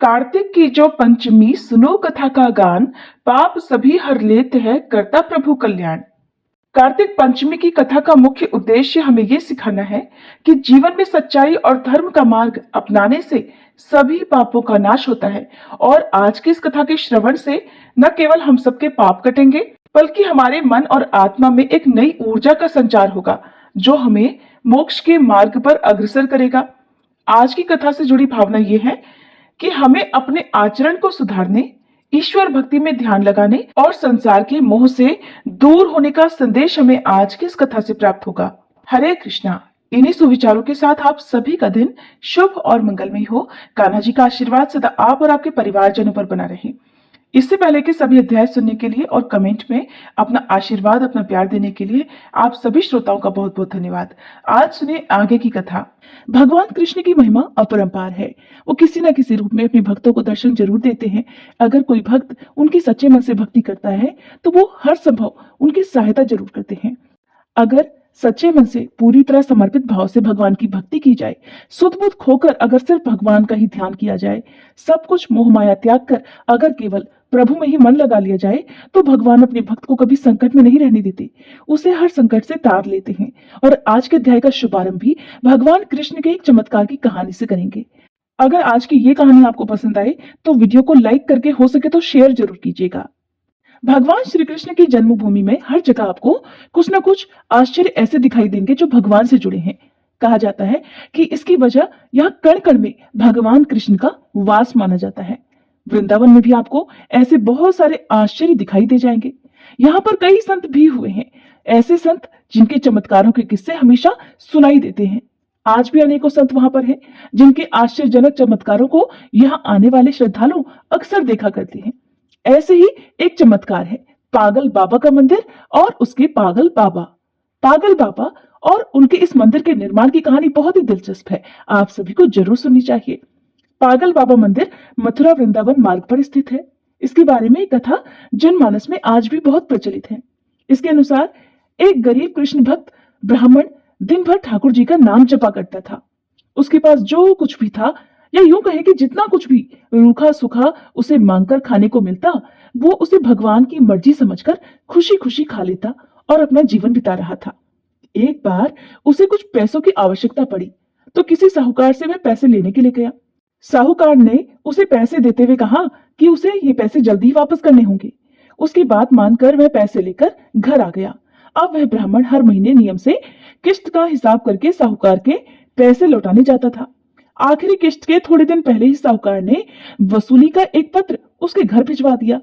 कार्तिक की जो पंचमी सुनो कथा का गान, पाप सभी हर लेते हैं करता प्रभु कल्याण। कार्तिक पंचमी की कथा का मुख्य उद्देश्य हमें ये सिखाना है कि जीवन में सच्चाई और धर्म का मार्ग अपनाने से सभी पापों का नाश होता है। और आज की इस कथा के श्रवण से न केवल हम सबके पाप कटेंगे, बल्कि हमारे मन और आत्मा में एक नई ऊर्जा का संचार होगा, जो हमें मोक्ष के मार्ग पर अग्रसर करेगा। आज की कथा से जुड़ी भावना ये है कि हमें अपने आचरण को सुधारने, ईश्वर भक्ति में ध्यान लगाने और संसार के मोह से दूर होने का संदेश हमें आज की इस कथा से प्राप्त होगा। हरे कृष्णा। इन्हीं सुविचारों के साथ आप सभी का दिन शुभ और मंगलमय हो। कान्हा जी का आशीर्वाद सदा आप और आपके परिवारजनों पर बना रहे। इससे पहले के सभी अध्याय सुनने के लिए और कमेंट में अपना आशीर्वाद, अपना प्यार देने के लिए आप सभी श्रोताओं का बहुत बहुत धन्यवाद। आज सुनिए आगे की कथा। भगवान कृष्ण की महिमा अपरंपार है। वो किसी न किसी रूप में अपने भक्तों को दर्शन जरूर देते हैं। अगर कोई भक्त उनकी सच्चे मन से भक्ति करता है तो वो हर संभव उनकी सहायता जरूर करते हैं। अगर सच्चे मन से पूरी तरह समर्पित भाव से भगवान की भक्ति की जाए, सुध बुध खोकर अगर सिर्फ भगवान का ही ध्यान किया जाए, सब कुछ मोह माया त्याग कर अगर केवल प्रभु में ही मन लगा लिया जाए, तो भगवान अपने भक्त को कभी संकट में नहीं रहने देते, उसे हर संकट से तार लेते हैं। और आज के अध्याय का शुभारंभ भी भगवान कृष्ण के एक चमत्कार की कहानी से करेंगे। अगर आज की ये कहानी आपको पसंद आए तो वीडियो को लाइक करके हो सके तो शेयर जरूर कीजिएगा। भगवान श्री कृष्ण की जन्मभूमि में हर जगह आपको कुछ न कुछ आश्चर्य ऐसे दिखाई देंगे जो भगवान से जुड़े हैं। कहा जाता है कि इसकी वजह यहाँ कण कण में भगवान कृष्ण का वास माना जाता है। वृंदावन में भी आपको ऐसे बहुत सारे आश्चर्य दिखाई दे जाएंगे। यहाँ पर कई संत भी हुए हैं, ऐसे संत जिनके चमत्कारों के किस्से हमेशा सुनाई देते हैं। आज भी अनेकों संत वहां पर हैं, जिनके आश्चर्यजनक चमत्कारों को यहाँ आने वाले श्रद्धालु अक्सर देखा करते हैं। ऐसे ही एक चमत्कार है पागल बाबा का मंदिर और उसके पागल बाबा। पागल बाबा और उनके इस मंदिर के निर्माण की कहानी बहुत ही दिलचस्प है, आप सभी को जरूर सुननी चाहिए। पागल बाबा मंदिर मथुरा वृंदावन मार्ग पर स्थित है। इसके बारे में एक कथा जनमानस में आज भी बहुत प्रचलित है। इसके अनुसार एक गरीब कृष्ण भक्त ब्राह्मण दिन भर ठाकुर जी का नाम जपा करता था। उसके पास जो कुछ भी था, या यूं कहे कि जितना कुछ भी रूखा सूखा उसे मांगकर खाने को मिलता, वो उसे भगवान की मर्जी समझकर खुशी खुशी खा लेता और अपना जीवन बिता रहा था। एक बार उसे कुछ पैसों की आवश्यकता पड़ी तो किसी साहूकार से वह पैसे लेने के लिए गया। साहूकार ने उसे पैसे देते हुए कहा कि उसे ये पैसे जल्दी ही वापस करने होंगे। उसकी बात मानकर वह पैसे लेकर घर आ गया। अब वह ब्राह्मण हर महीने नियम से किस्त का हिसाब करके साहूकार के पैसे लौटाने जाता था। आखिरी किस्त के थोड़े दिन पहले ही साहूकार ने वसूली का एक पत्र उसके घर भिजवा दिया।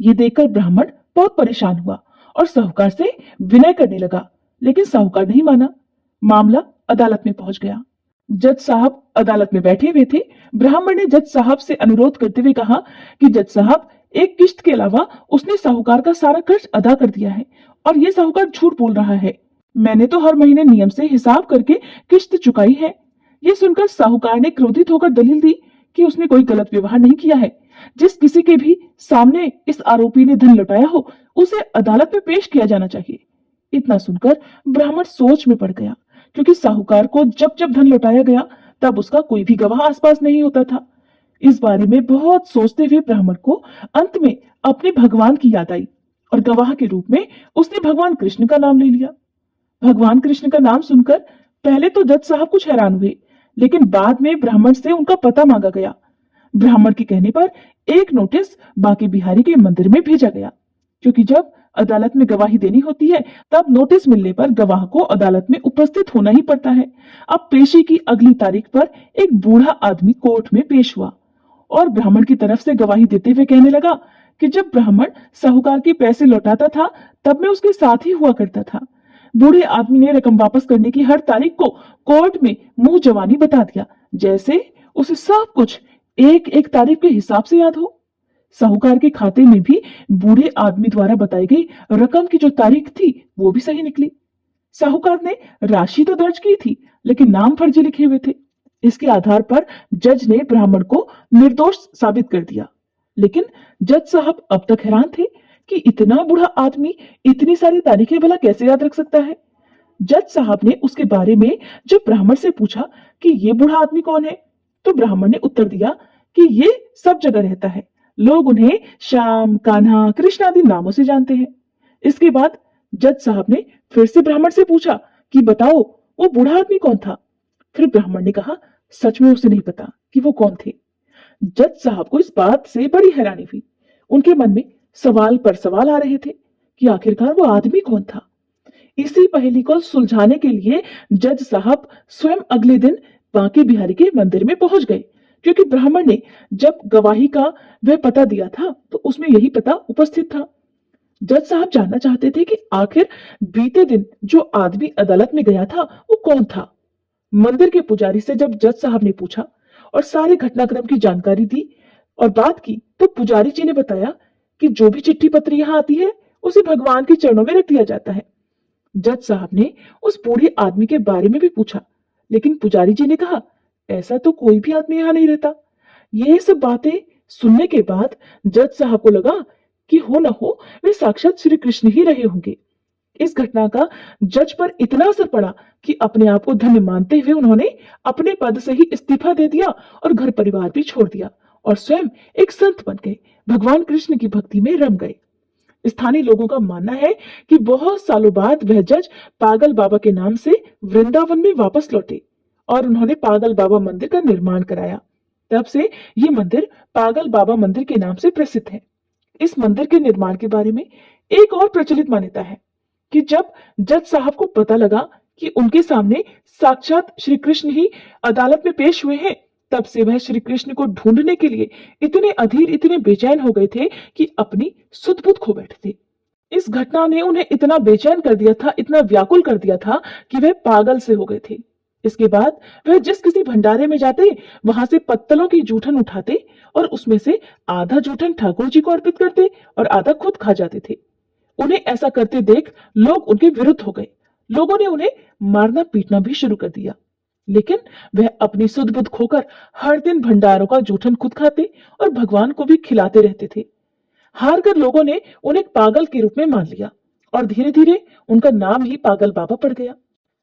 ये देखकर ब्राह्मण बहुत परेशान हुआ और साहूकार से विनय करने लगा, लेकिन साहूकार नहीं माना। मामला अदालत में पहुंच गया। जज साहब अदालत में बैठे हुए थे। ब्राह्मण ने जज साहब से अनुरोध करते हुए कहा कि जज साहब, एक किस्त के अलावा उसने साहूकार का सारा कर्ज अदा कर दिया है और ये साहूकार झूठ बोल रहा है। मैंने तो हर महीने नियम से हिसाब करके किस्त चुकाई है। ये सुनकर साहूकार ने क्रोधित होकर दलील दी कि उसने कोई गलत व्यवहार नहीं किया है। जिस किसी के भी सामने इस आरोपी ने धन लौटाया हो, उसे अदालत में पेश किया जाना चाहिए। इतना सुनकर ब्राह्मण सोच में पड़ गया, क्योंकि साहूकार को जब जब धन लौटाया गया तब उसका कोई भी गवाह आसपास नहीं होता था। इस बारे में बहुत सोचते हुए ब्राह्मण को अंत में अपने भगवान की याद आई और गवाह के रूप में उसने भगवान कृष्ण का नाम ले लिया। भगवान कृष्ण का नाम सुनकर पहले तो जज साहब कुछ हैरान हुए, लेकिन बाद में ब्राह्मण से उनका पता मांगा गया। ब्राह्मण के कहने पर एक नोटिस बांके बिहारी के मंदिर में भेजा गया, क्योंकि जब अदालत में गवाही देनी होती है तब नोटिस मिलने पर गवाह को अदालत में उपस्थित होना ही पड़ता है। अब पेशी की अगली तारीख पर एक बूढ़ा आदमी कोर्ट में पेश हुआ और ब्राह्मण की तरफ से गवाही देते हुए कहने लगा कि जब ब्राह्मण साहूकार के पैसे लौटाता था तब मैं उसके साथ ही हुआ करता था। बूढ़े आदमी ने रकम वापस करने की हर तारीख को कोर्ट में मुंह जवानी बता दिया, जैसे उसे सब कुछ एक एक तारीख के हिसाब से याद हो। साहूकार के खाते में भी बूढ़े आदमी द्वारा बताई गई रकम की जो तारीख थी वो भी सही निकली। साहूकार ने राशि तो दर्ज की थी, लेकिन नाम फर्जी लिखे हुए थे। इसके आधार पर जज ने ब्राह्मण को निर्दोष साबित कर दिया। लेकिन जज साहब अब तक हैरान थे कि इतना बूढ़ा आदमी इतनी सारी तारीखें भला कैसे याद रख सकता है। जज साहब ने उसके बारे में जब ब्राह्मण से पूछा कि ये बूढ़ा आदमी कौन है, तो ब्राह्मण ने उत्तर दिया कि ये सब जगह रहता है। लोग उन्हें श्याम, कान्हा, कृष्ण आदि नामों से जानते हैं। इसके बाद जज साहब ने फिर से ब्राह्मण से पूछा कि बताओ वो बूढ़ा आदमी कौन था। फिर ब्राह्मण ने कहा सच में उसे नहीं पता कि वो कौन थे। जज साहब को इस बात से बड़ी हैरानी हुई। उनके मन में सवाल पर सवाल आ रहे थे कि आखिरकार वो आदमी कौन था। इसी पहेली को सुलझाने के लिए जज साहब स्वयं अगले दिन बांके बिहारी के मंदिर में पहुंच गए, क्योंकि ब्राह्मण ने जब गवाही का वह पता दिया था तो उसमें यही पता उपस्थित था। जज साहब जानना चाहते थे कि आखिर बीते दिन जो आदमी अदालत में गया था वो कौन था। मंदिर के पुजारी से जब जज साहब ने पूछा और सारे घटनाक्रम की जानकारी दी और बात की, तो पुजारी जी ने बताया कि जो भी चिट्ठी पत्र यहाँ आती है उसे भगवान के चरणों में रख दिया जाता है। जज साहब ने उस बूढ़े आदमी के बारे में भी पूछा, लेकिन पुजारी जी ने कहा ऐसा तो कोई भी आदमी यहाँ नहीं रहता। ये सब बातें सुनने के बाद जज साहब को लगा कि हो न हो वे साक्षात श्री कृष्ण ही रहे होंगे। इस घटना का जज पर इतना असर पड़ा कि अपने आप को धन्य मानते हुए उन्होंने अपने पद से ही इस्तीफा दे दिया और घर परिवार भी छोड़ दिया और स्वयं एक संत बन गए, भगवान कृष्ण की भक्ति में रम गए। स्थानीय लोगों का मानना है कि बहुत सालों बाद वह जज पागल बाबा के नाम से वृंदावन में वापस लौटे और उन्होंने पागल बाबा मंदिर का निर्माण कराया। तब से ये मंदिर पागल बाबा मंदिर के नाम से प्रसिद्ध है। इस मंदिर के निर्माण के बारे में एक और प्रचलित मान्यता है कि जब जज साहब को पता लगा कि उनके सामने साक्षात श्री कृष्ण ही अदालत में पेश हुए हैं, तब से वह श्री कृष्ण को ढूंढने के लिए इतने अधीर, इतने बेचैन हो गए थे कि अपनी सुध बुध खो बैठे थे। इस घटना ने उन्हें इतना बेचैन कर दिया था, इतना व्याकुल कर दिया था कि वह पागल से हो गए थे। इसके बाद वह जिस किसी भंडारे में जाते, वहां से पत्तलों की जूठन उठाते और उसमें से आधा जूठन ठाकुर जी को अर्पित करते और आधा खुद खा जाते थे। उन्हें ऐसा करते देख लोग उनके विरुद्ध हो गए। लोगों ने उन्हें मारना पीटना भी शुरू कर दिया, लेकिन वह अपनी सुध बुध खोकर हर दिन भंडारों का जूठन खुद खाते और भगवान को भी खिलाते रहते थे। हार कर लोगों ने उन्हें पागल के रूप में मान लिया और धीरे धीरे उनका नाम ही पागल बाबा पड़ गया।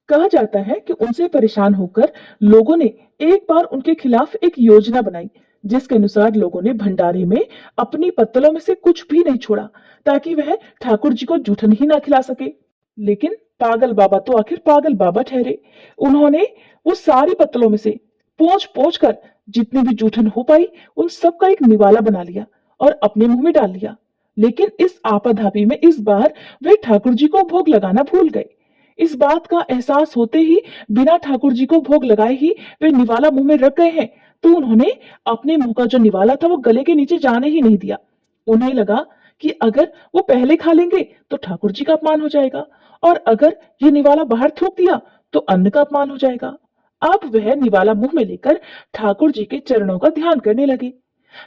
कहा जाता है कि उनसे परेशान होकर लोगों ने एक बार उनके खिलाफ एक योजना बनाई, जिसके अनुसार लोगों ने भंडारे में अपनी पत्तलों में से कुछ भी नहीं छोड़ा ताकि वह ठाकुर जी को जूठन ही ना खिला सके। लेकिन पागल बाबा तो आखिर पागल बाबा ठहरे। उन्होंने वो सारी पत्तलों में से पोंछ पोंछ कर जितनी भी जूठन हो पाई उन सब का एक निवाला बना लिया और अपने मुंह में डाल लिया। लेकिन इस आपाधापी में इस बार वे ठाकुर जी को भोग लगाना भूल गए। इस बात का एहसास होते ही बिना ठाकुर जी को भोग लगाए ही वे निवाला मुंह में रख गए हैं, तो उन्होंने अपने मुंह का जो निवाला था वो गले के नीचे जाने ही नहीं दिया। उन्हें लगा कि अगर वो पहले खा लेंगे तो ठाकुर जी का अपमान हो जाएगा और अगर ये निवाला बाहर थूक दिया तो अन्न का अपमान हो जाएगा। अब वह निवाला मुंह में लेकर ठाकुर जी के चरणों का ध्यान करने लगे।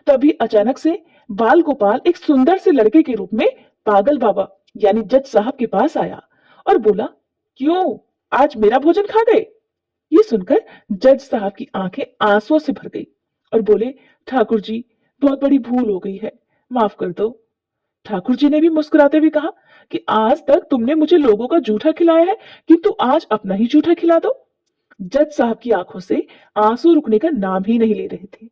तभी अचानक से बाल गोपाल एक सुंदर से लड़के के रूप में पागल बाबा यानी जज साहब के पास आया और बोला, क्यों आज मेरा भोजन खा गए? ये सुनकर जज साहब की आंखें आंसुओं से भर गई और बोले, ठाकुर जी बहुत बड़ी भूल हो गई है, माफ कर दो। ठाकुर जी ने भी मुस्कुराते हुए कहा कि आज तक तुमने मुझे लोगों का जूठा खिलाया है, किंतु आज अपना ही जूठा खिला दो। जज साहब की आंखों से आंसू रुकने का नाम ही नहीं ले रहे थे।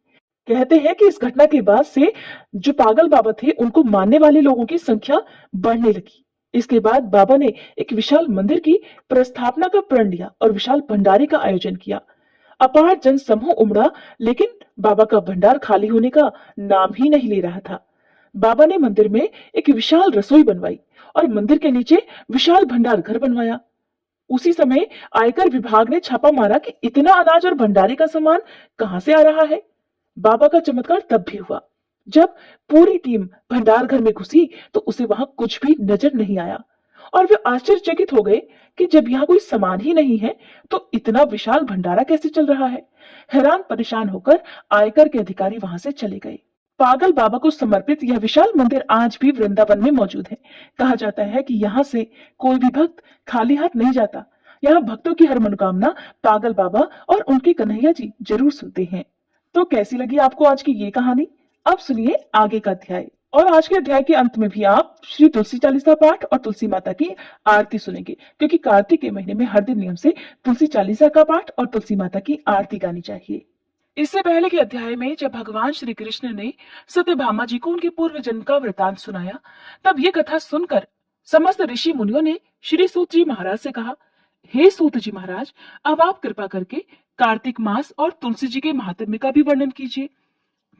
कहते हैं कि इस घटना के बाद से जो पागल बाबा थे उनको मानने वाले लोगों की संख्या बढ़ने लगी। इसके बाद बाबा ने एक विशाल मंदिर की प्रस्थापना का प्रण लिया और विशाल भंडारे का आयोजन किया। अपार जन समूह उमड़ा, लेकिन बाबा का भंडार खाली होने का नाम ही नहीं ले रहा था। बाबा ने मंदिर में एक विशाल रसोई बनवाई और मंदिर के नीचे विशाल भंडार घर बनवाया। उसी समय आयकर विभाग ने छापा मारा कि इतना अनाज और भंडारे का सामान कहां से आ रहा है। बाबा का चमत्कार तब भी हुआ जब पूरी टीम भंडार घर में घुसी तो उसे वहां कुछ भी नजर नहीं आया और वे आश्चर्यचकित हो गए कि जब यहाँ कोई सामान ही नहीं है तो इतना विशाल भंडारा कैसे चल रहा है। हैरान परेशान होकर आयकर के अधिकारी वहां से चले गए। पागल बाबा को समर्पित यह विशाल मंदिर आज भी वृंदावन में मौजूद है। कहा जाता है कि यहाँ से कोई भी भक्त खाली हाथ नहीं जाता। यहाँ भक्तों की हर मनोकामना पागल बाबा और उनके कन्हैया जी जरूर सुनते हैं। तो कैसी लगी आपको आज की ये कहानी? अब सुनिए आगे का अध्याय। और आज के अध्याय के अंत में भी आप श्री तुलसी चालीसा पाठ और तुलसी माता की आरती सुनेंगे, क्योंकि कार्तिक के महीने में हर दिन नियम से तुलसी चालीसा का पाठ और तुलसी माता की आरती गानी चाहिए। इससे पहले के अध्याय में जब भगवान श्री कृष्ण ने सत्यभामा जी को उनके पूर्व जन्म का वृतांत सुनाया, तब ये कथा सुनकर समस्त ऋषि मुनियों ने श्री सूत जी महाराज से कहा, हे सूत जी महाराज, अब आप कृपा करके कार्तिक मास और तुलसी जी के महात्म्य का भी वर्णन कीजिए।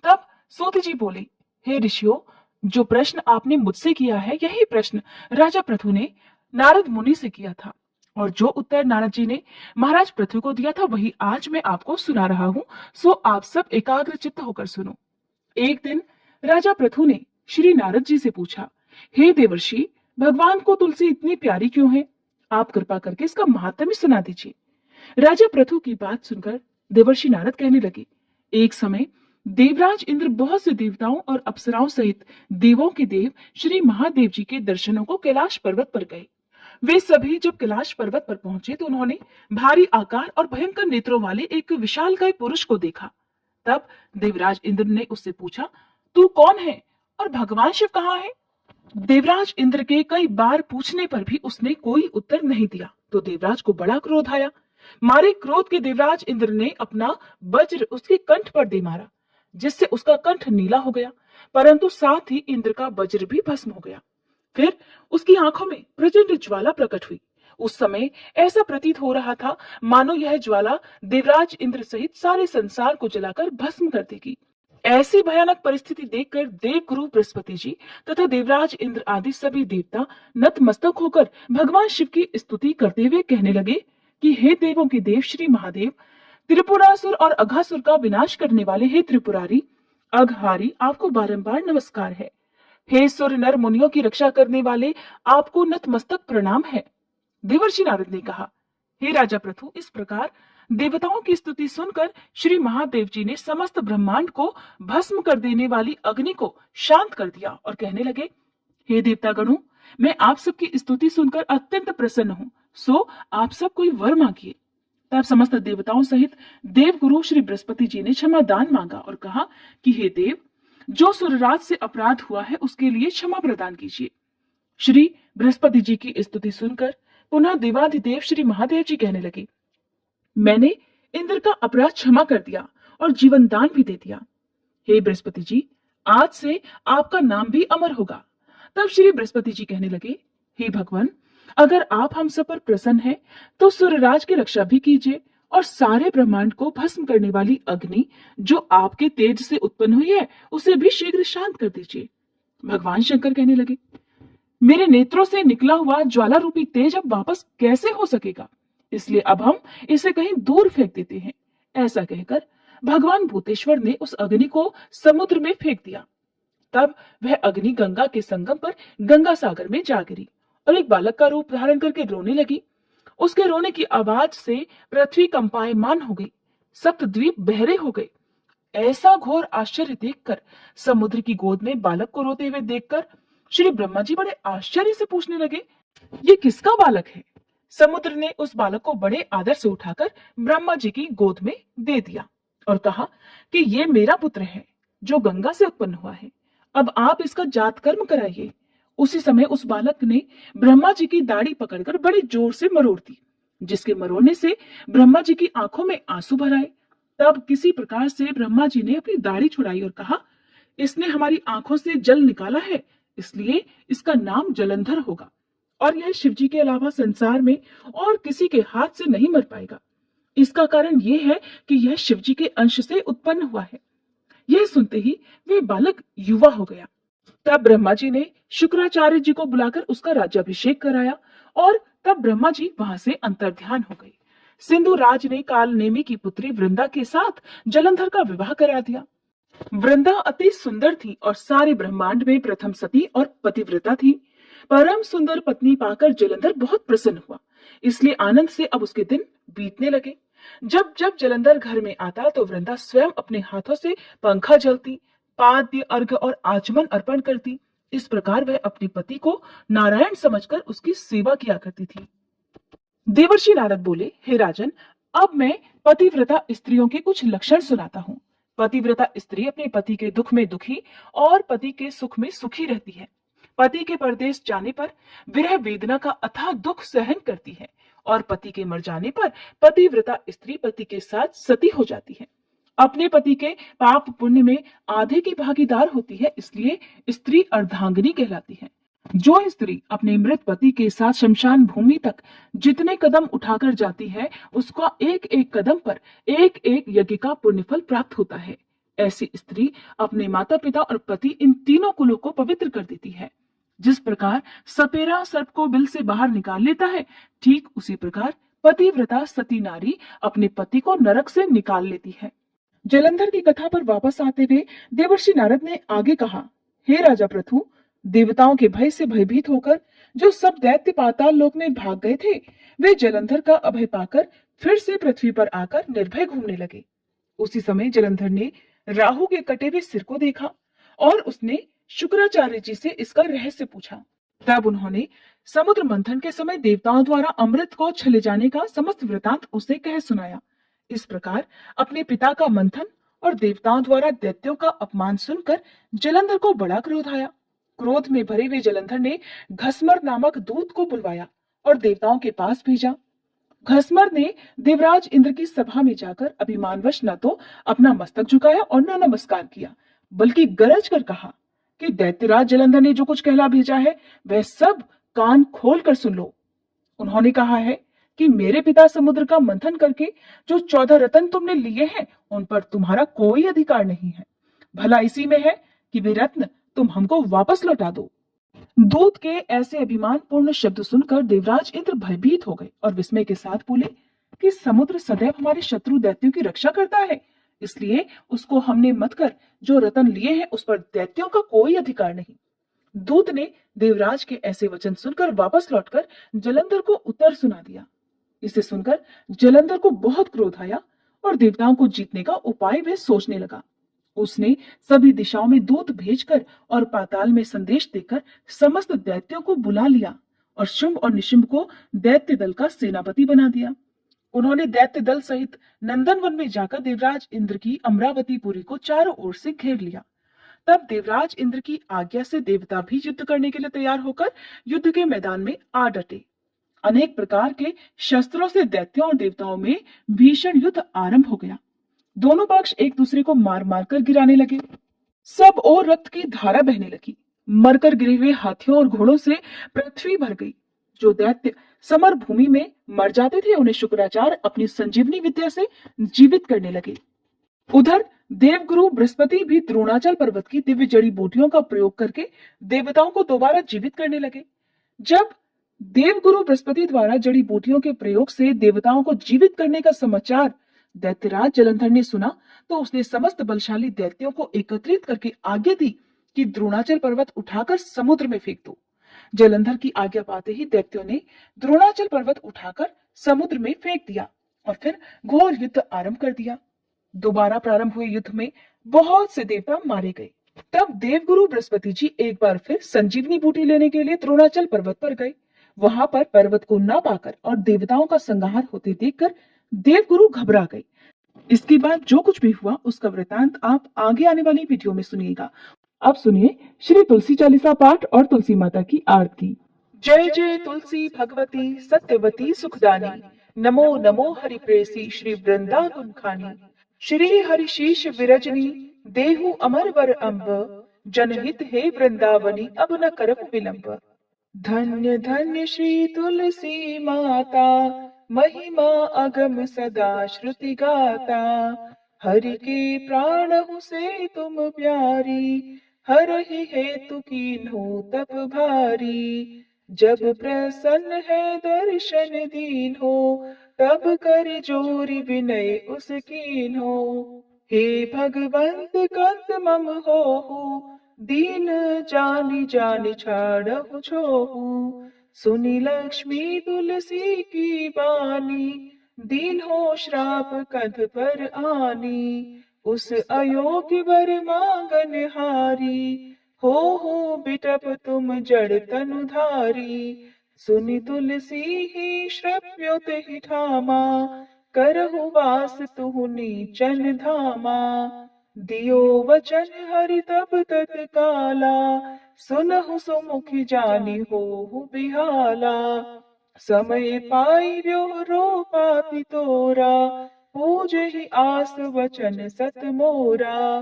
तब सूत जी बोले, हे ऋषियों, जो प्रश्न आपने मुझसे किया है, यही प्रश्न राजा पृथु ने नारद मुनि से किया था, और जो उत्तर नारद जी ने महाराज पृथु को दिया था, वही आज मैं आपको सुना रहा हूँ। सो आप सब एकाग्र चित्त होकर सुनो। एक दिन राजा पृथु ने श्री नारद जी से पूछा, हे देवर्षि, भगवान को तुलसी इतनी प्यारी क्यों है? आप कृपा करके इसका महात्म्य सुना दीजिए। राजा पृथु की बात सुनकर देवर्षि नारद कहने लगे, एक समय देवराज इंद्र बहुत से देवताओं और अप्सराओं सहित देवों के देव श्री महादेव जी के दर्शनों को कैलाश पर्वत पर गए। वे सभी जब कैलाश पर्वत पर पहुंचे तो उन्होंने भारी आकार और भयंकर नेत्रों वाले एक विशालकाय पुरुष को देखा। तब देवराज इंद्र ने उससे पूछा, तू कौन है और भगवान शिव कहाँ है? देवराज इंद्र के कई बार पूछने पर भी उसने कोई उत्तर नहीं दिया तो देवराज को बड़ा क्रोध आया। मारे क्रोध के देवराज इंद्र ने अपना वज्र उसके कंठ पर दे मारा, जिससे उसका कंठ नीला हो गया, परंतु साथ ही इंद्र का वज्र भी भस्म हो गया। फिर उसकी आंखों में प्रचंड ज्वाला प्रकट हुई। उस समय ऐसा प्रतीत हो रहा था मानो यह ज्वाला देवराज इंद्र सहित सारे संसार को जलाकर भस्म कर देगी। ऐसी भयानक परिस्थिति देखकर देवगुरु बृहस्पति जी तथा देवराज इंद्र आदि सभी देवता नतमस्तक होकर भगवान शिव की स्तुति करते हुए कहने लगे कि हे देवों के देव श्री महादेव, त्रिपुरासुर और अघासुर का विनाश करने वाले हे त्रिपुरारी, अघहारी, आपको बारंबार नमस्कार है। हे सुर नर मुनियों की रक्षा करने वाले, आपको नतमस्तक प्रणाम है। देवर्षि नारद ने कहा, हे राजा पृथु, इस प्रकार देवताओं की स्तुति सुनकर श्री महादेव जी ने समस्त ब्रह्मांड को भस्म कर देने वाली अग्नि को शांत कर दिया और कहने लगे, हे देवतागणों, मैं आप सबकी स्तुति सुनकर अत्यंत प्रसन्न हूँ, सो आप सब कोई वर मांगिए। तब समस्त देवताओं सहित देवगुरु श्री बृहस्पति जी ने क्षमा दान मांगा और कहा कि हे देव, जो सुरराज से अपराध हुआ है उसके लिए क्षमा प्रदान कीजिए। श्री बृहस्पति जी की स्तुति सुनकर पुनः देवाधिदेव श्री महादेव जी कहने लगे, मैंने इंद्र का अपराध क्षमा कर दिया और जीवन दान भी दे दिया। हे बृहस्पति जी, आज से आपका नाम भी अमर होगा। तब श्री बृहस्पति जी कहने लगे, हे भगवान, अगर आप हम सब पर प्रसन्न हैं तो सूर्यराज की रक्षा भी कीजिए और सारे ब्रह्मांड को भस्म करने वाली अग्नि जो आपके तेज से उत्पन्न हुई है उसे भी शीघ्र शांत कर दीजिए। भगवान शंकर कहने लगे, मेरे नेत्रों से निकला हुआ ज्वाला रूपी तेज अब वापस कैसे हो सकेगा, इसलिए अब हम इसे कहीं दूर फेंक देते हैं। ऐसा कहकर भगवान भूतेश्वर ने उस अग्नि को समुद्र में फेंक दिया। तब वह अग्नि गंगा के संगम पर गंगा सागर में जा गिरी और एक बालक का रूप धारण करके रोने लगी। उसके रोने की आवाज से पृथ्वी कंपायमान हो गई, सप्तद्वीप बहरे हो गए। ऐसा घोर आश्चर्य देखकर, समुद्र की गोद में बालक को रोते हुए देखकर श्री ब्रह्मा जी बड़े आश्चर्य से पूछने लगे, ये किसका बालक है? समुद्र ने उस बालक को बड़े आदर से उठाकर ब्रह्मा जी की गोद में दे दिया और कहा कि ये मेरा पुत्र है जो गंगा से उत्पन्न हुआ है, अब आप इसका जात कर्म कराइए। उसी समय उस बालक ने ब्रह्मा जी की दाढ़ी पकड़कर बड़े जोर से मरोड़ दी, जिसके मरोड़ने से ब्रह्मा जी की आंखों में आंसू भर आए। तब किसी प्रकार से ब्रह्मा जी ने अपनी दाढ़ी छुड़ाई और कहा, इसने हमारी आंखों से जल निकाला है, इसलिए इसका नाम जलंधर होगा और यह शिव जी के अलावा संसार में और किसी के हाथ से नहीं मर पाएगा। इसका कारण यह है कि यह शिव जी के अंश से उत्पन्न हुआ है। यह सुनते ही वे बालक युवा हो गया। तब ब्रह्मा जी ने शुक्राचार्य जी को बुलाकर उसका राज्याभिषेक कराया और तब ब्रह्मा जी वहां से अंतर्ध्यान हो गए। सिंधु राज ने काल नेमी की पुत्री वृंदा के साथ जलंधर का विवाह करा दिया। वृंदा अति सुंदर थी और सारे ब्रह्मांड में प्रथम सती और पतिव्रता थी। परम सुंदर पत्नी पाकर जलंधर बहुत प्रसन्न हुआ, इसलिए आनंद से अब उसके दिन बीतने लगे। जब जब जलंधर घर में आता तो वृंदा स्वयं अपने हाथों से पंखा जलती, पाद्य, अर्घ्य और आचमन अर्पण करती। इस प्रकार वह अपने पति को नारायण समझकर उसकी सेवा किया करती थी। देवर्षि नारद बोले, हे राजन, अब मैं पतिव्रता स्त्रियों के कुछ लक्षण सुनाता हूँ। पतिव्रता स्त्री अपने पति के दुख में दुखी और पति के सुख में सुखी रहती है। पति के परदेश जाने पर विरह वेदना का अथाह दुख सहन करती है और पति के मर जाने पर पतिव्रता स्त्री पति के साथ सती हो जाती है। अपने पति के पाप पुण्य में आधे की भागीदार होती है, इसलिए स्त्री अर्धांगिनी कहलाती है। जो स्त्री अपने मृत पति के साथ शमशान भूमि तक जितने कदम उठाकर जाती है, उसका एक एक कदम पर एक एक यज्ञ का पुण्यफल प्राप्त होता है। ऐसी स्त्री अपने माता पिता और पति इन तीनों कुलों को पवित्र कर देती है। जिस प्रकार सपेरा सर्प को बिल से बाहर निकाल लेता है, ठीक उसी प्रकार पतिव्रता सती नारी अपने पति को नरक से निकाल लेती है। जलंधर की कथा पर वापस आते हुए देवर्षि नारद ने आगे कहा, हे राजा पृथु, देवताओं के भय से भयभीत होकर जो सब दैत्य पाताल लोक में भाग गए थे, वे जलंधर का अभय पाकर फिर से पृथ्वी पर आकर निर्भय घूमने लगे। उसी समय जलंधर ने राहु के कटे हुए सिर को देखा और उसने शुक्राचार्य जी से इसका रहस्य पूछा। तब उन्होंने समुद्र मंथन के समय देवताओं द्वारा अमृत को छले जाने का समस्त वृतांत उसे कह सुनाया। इस प्रकार अपने पिता का मंथन और देवताओं द्वारा दैत्यों का अपमान सुनकर जलंधर को बड़ा क्रोध आया। क्रोध में भरे हुए जलंधर ने घसमर नामक दूत को बुलवाया और देवताओं के पास भेजा। घसमर ने देवराज इंद्र की सभा में जाकर अभिमानवश न तो अपना मस्तक झुकाया और न नमस्कार किया, बल्कि गरज कर कहा कि दैत्यराज जलंधर ने जो कुछ कहला भेजा है वह सब कान खोल कर सुन लो। उन्होंने कहा है कि मेरे पिता समुद्र का मंथन करके जो 14 रत्न तुमने लिए हैं, उन पर तुम्हारा कोई अधिकार नहीं है। भला इसी में है कि वे रत्न तुम हमको वापस लौटा दो। दूत के ऐसे अभिमान पूर्ण शब्द सुनकर देवराज इंद्र भयभीत हो गए और विस्मय के साथ बोले कि समुद्र सदैव हमारे शत्रु दैत्यों की रक्षा करता है, इसलिए उसको हमने मत कर जो रतन लिए हैं उस पर दैत्यों का कोई अधिकार नहीं। दूत ने देवराज के ऐसे वचन सुनकर वापस लौटकर जलंधर को उत्तर सुना दिया। इसे सुनकर जलंधर को बहुत क्रोध आया और देवताओं को जीतने का उपाय वह सोचने लगा। उसने सभी दिशाओं में दूत भेजकर और पाताल में संदेश देकर समस्त दैत्यों को बुला लिया और शुंभ और निशुंभ को दैत्य दल का सेनापति बना दिया। उन्होंने दैत्य दल सहित नंदन वन में जाकर देवराज इंद्र की अमरावती पुरी को चारों ओर से घेर लिया। तब देवराज इंद्र की आज्ञा से देवता भी युद्ध करने के लिए तैयार होकर युद्ध के मैदान में आ डटे। अनेक प्रकार के शस्त्रों से दैत्यों और देवताओं में भीषण युद्ध आरंभ हो गया। दोनों पक्ष एक दूसरे को मार मार कर गिराने लगे। सब ओर रक्त की धारा बहने लगी। मरकर गिरे हुए हाथियों और घोड़ों से पृथ्वी भर गई। जो दैत्य समर भूमि में मर जाते थे, उन्हें शुक्राचार्य अपनी संजीवनी विद्या से जीवित करने लगे। उधर देवगुरु बृहस्पति भी द्रोणाचल पर्वत की दिव्य जड़ी बूटियों का प्रयोग करके देवताओं को दोबारा जीवित करने लगे। जब देवगुरु बृहस्पति द्वारा जड़ी बूटियों के प्रयोग से देवताओं को जीवित करने का समाचार दैत्यराज जलंधर ने सुना, तो उसने समस्त बलशाली दैत्यों को एकत्रित करके आज्ञा दी कि द्रोणाचल पर्वत उठाकर समुद्र में फेंक दो। जलंधर की आज्ञा पाते ही दैत्यों ने द्रोणाचल पर्वत उठाकर समुद्र में फेंक दिया और फिर घोर युद्ध आरंभ कर दिया। दोबारा प्रारंभ हुए युद्ध में बहुत से देवता मारे गए। तब देवगुरु बृहस्पति जी एक बार फिर संजीवनी बूटी लेने के लिए द्रोणाचल पर्वत पर गए। वहां पर पर्वत को न पाकर और देवताओं का संहार होते देखकर देवगुरु घबरा गए। इसके बाद जो कुछ भी हुआ उसका वृतांत आप आगे आने वाली वीडियो में सुनिएगा। अब सुनिए श्री तुलसी चालीसा पाठ और तुलसी माता की आरती। जय जय तुलसी भगवती सत्यवती सुखदानी, नमो नमो हरिप्रेसी श्री वृंदा गुणखानी। श्री हरिशीष विरजनी देहु अमर वर अम्ब, जनहित हे वृंदावनी अब न करहु विलंब। धन्य धन्य श्री तुलसी माता, महिमा अगम सदा श्रुति गाता। हरि के प्राण हूँ से तुम प्यारी, हर ही हेतु कीन्हु तप भारी। जब प्रसन्न है दर्शन दीन्हो, तब कर जोरी विनय उस कीन्हो। हे भगवंत कंत मम होहु, दीन जानि जानि छाड़हु छोहु। सुनी लक्ष्मी तुलसी की बानी, दीन हो श्राप कंध पर आनी। उस अयोग्य वर मांगन हारी, हो बिटप तुम जड़ तनुधारी। सुनि तुलसी ही श्रव्योत ही ठामा, करहु वास तुहु नीचन धामा। दियो वचन हरि तब तत्काला, सुनहु सुमुखि जानि होहु बिहाला। समय पाई व्यो रो पापी तोरा, पूजहि आस वचन सत मोरा।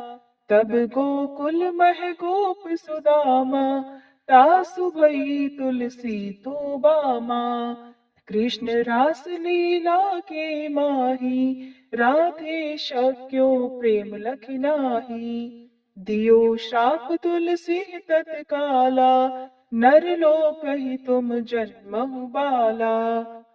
तब गोकुल मह गोप सुदामा, तासु भई तुलसी तो बामा। कृष्ण रास लीला के माही, राधे शक्यो प्रेम लखि नाही। दियो श्राप तुलसी तत्काला, नर लोकहि तुम जन्महु बाला।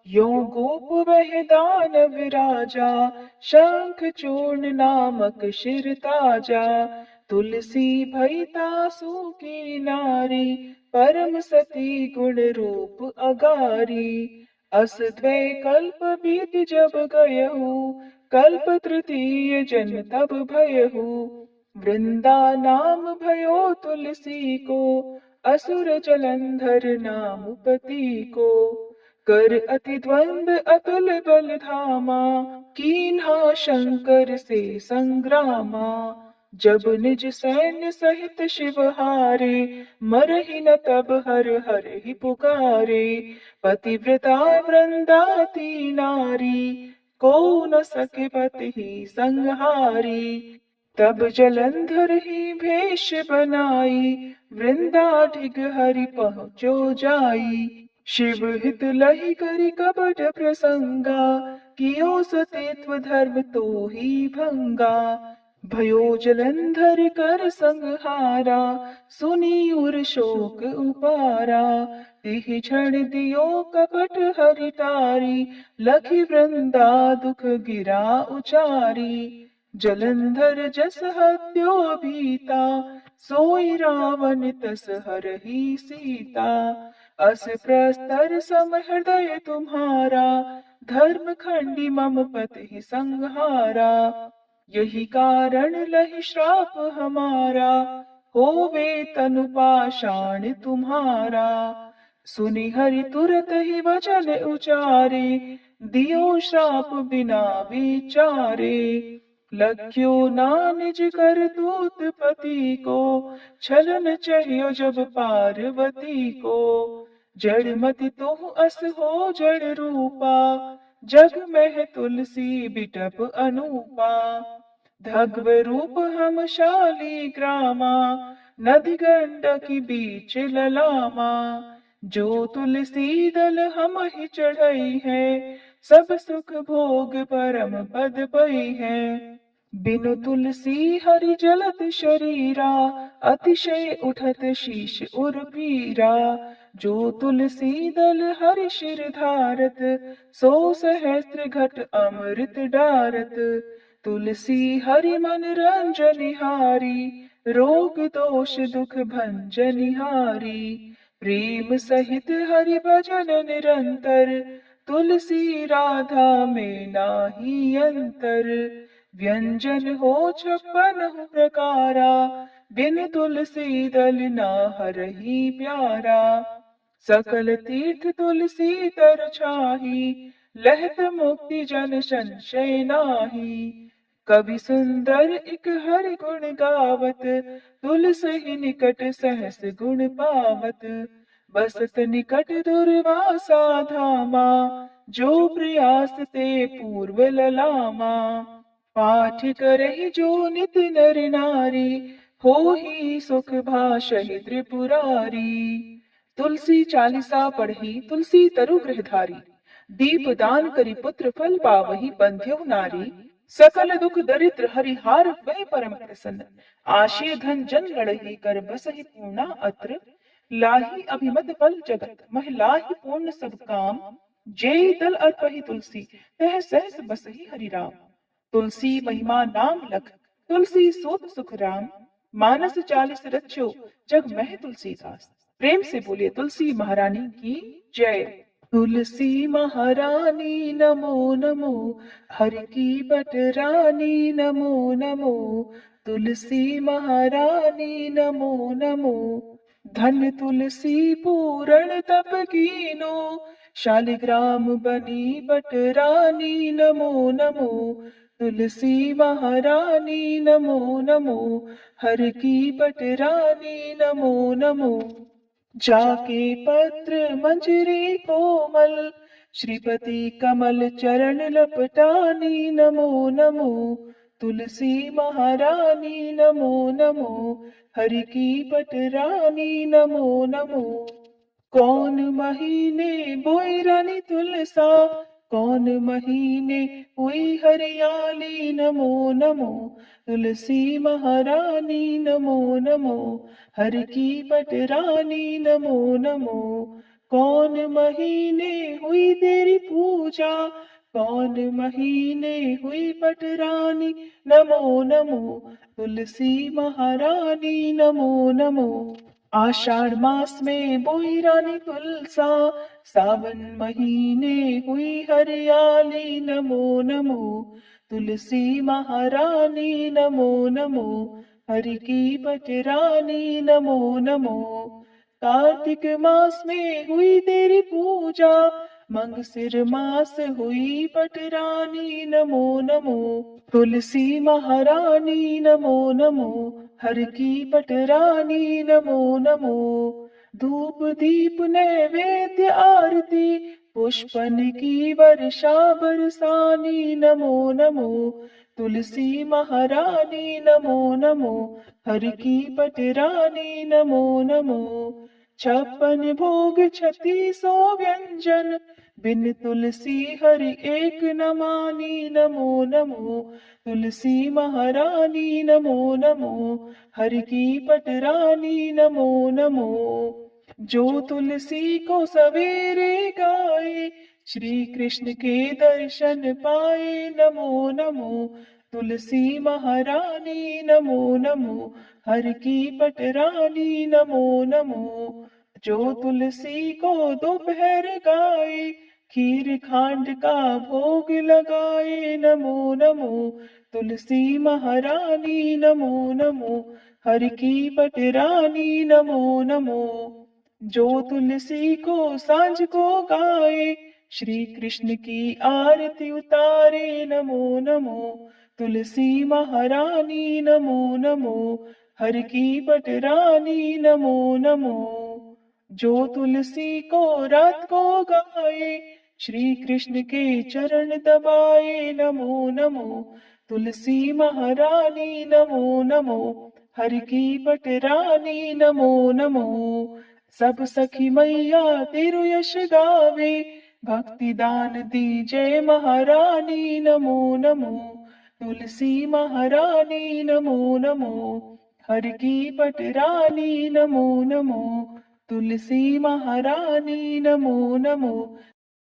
यो गोप वह दानव राजा, शंख चूर्ण नामक शिर ताजा। तुलसी भई तासु की नारी, परम सती गुण रूप अगारी। अस द्वै कल्प बीत जब गयहु, कल्प तृतीय जन्म तब भयहु। वृंदा नाम भयो तुलसी को, असुर जलंधर नाम पति को। कर अति द्वंद अतुल बल धामा, कीन्हा शंकर से संग्रामा। जब निज सैन्य सहित शिव हारे, मरहि न तब हर हर ही पुकारे। पतिव्रता वृंदाती नारी, को न सके पति ही संहारी। तब जलंधर ही भेष बनाई, वृंदा ढिग हरि पहुँचो जाई। शिव हित लहि करि कपट प्रसंगा, कियो सतीत्व धर्म तो ही भंगा। भयो जलंधर कर संहारा, सुनी उर शोक उपारा। तिहि क्षण दियो कपट हरि टारी, लखि वृंदा दुख गिरा उचारी। जलंधर जस हत्यो भीता, सोई रावण तस हरहि सीता। अस प्रस्तर सम हृदय तुम्हारा, धर्म खंडी मम पति संहारा। यही कारण लहि श्राप हमारा, होवे तनु पाषाण तुम्हारा। सुनि हरि तुरत ही वचन उचारे, दियो श्राप बिना विचारे। लख्यो ना निज कर दूत पति को, छलन चाहियो जब पार्वती को। जड़ मति तुह अस हो जड़ रूपा, जग में तुलसी बिटप अनूपा। भगव रूप हम शाली ग्रामा, नदी गंडकी बीच ललामा। जो तुलसी दल हम ही चढ़ई है, सब सुख भोग परम पद पई है। बिनु तुलसी हरि जलत शरीरा, अतिशय उठत शीश उर पीरा। जो तुलसी दल हरि शिर धारत, सो सहस्त्र घट अमृत डारत। तुलसी हरि मन रंजनिहारी, रोग दोष दुख भंजनिहारी। प्रेम सहित हरि भजन निरंतर, तुलसी राधा में नाही अंतर। व्यंजन हो 56 प्रकारा, बिन तुलसी दल ना हरहि प्यारा। सकल तीर्थ तुलसी तर छाही, लहत मुक्ति जन संशय नाही। कवि सुंदर एक हरि गुण गावत, तुलसी निकट सहस गुण पावत। बसत निकट दुर्वासा धामा, जो प्रयास ते पूर्व ललामा। पाठ करहि जो नित नर नारी, हो ही सुख भाषहि त्रिपुरारी। तुलसी चालीसा पढ़ी तुलसी तरु गृहधारी, दीप दान करी पुत्र फल पावही बंध्यो नारी। सकल दुख दरिद्र हरिहार वह परम प्रसन्न, आशय धन जन लड़ही कर बसहि पूर्णा अत्र। लाही अभिमत फल जगत मह लाही पूर्ण सब काम, जेहि दल अर्पहि तुलसी तह सहस बसहि हरि राम। तुलसी महिमा नाम लख, तुलसी सूत सुख राम। मानस 40 रचो, जग मह तुलसीदास। प्रेम से बोलिए तुलसी महारानी की जय। तुलसी महारानी नमो नमो, हर की बट रानी नमो नमो। तुलसी महारानी नमो नमो, धन तुलसी पूरण तप कीनो। शालिग्राम बनी बट रानी नमो नमो। तुलसी महारानी नमो नमो, हर की बट रानी नमो नमो। जाके पत्र मंजरी कोमल, श्रीपति कमल चरण लपटानी नमो नमो। तुलसी महारानी नमो नमो। हरि की पटरानी नमो नमो। कौन महीने बोई रानी तुलसा, कौन महीने हुई हरियाली नमो नमो। तुलसी महारानी नमो नमो। हर की पटरानी नमो नमो। कौन महीने हुई तेरी पूजा, कौन महीने हुई पटरानी नमो नमो। तुलसी महारानी नमो नमो। आषाढ़ मास में बोई रानी तुलसा, सावन महीने हुई हरियाली नमो नमो। तुलसी महारानी नमो नमो। हरि की पटरानी नमो नमो। कार्तिक मास में हुई तेरी पूजा, मंगसिर मास हुई पटरानी नमो नमो। तुलसी महारानी नमो नमो। हर की पटरानी नमो नमो। धूप दीप नैवेद्य आरती, पुष्पन की वर्षा बरसानी नमो नमो। तुलसी महारानी नमो नमो। हर की पटरानी नमो नमो। छप्पन भोग 3600 व्यंजन, बिन तुलसी हरि एक न मानी नमो नमो। तुलसी महारानी नमो नमो। हरि की पटरानी नमो नमो। जो तुलसी को सवेरे गाए, श्री कृष्ण के दर्शन पाए नमो नमो। तुलसी महारानी नमो नमो। हर की पटरानी नमो नमो। जो तुलसी को दोपहर गाए, खीर खांड का भोग लगाए नमो नमो। तुलसी महारानी नमो नमो। हर की पटरानी नमो नमो। जो तुलसी को सांझ को गाए, श्री कृष्ण की आरती उतारे नमो नमो। तुलसी महारानी नमो नमो। हर की पटरानी नमो नमो। जो तुलसी को रात को गाए, श्री कृष्ण के चरण दबाए नमो नमो। तुलसी महारानी नमो नमो। हर की पटरानी नमो नमो। सब सखी मैया तेरु यश गावे, भक्ति दान दी जय महारानी नमो नमो। तुलसी महारानी नमो नमो। हर की पटरानी नमो नमो। तुलसी महारानी नमो नमो।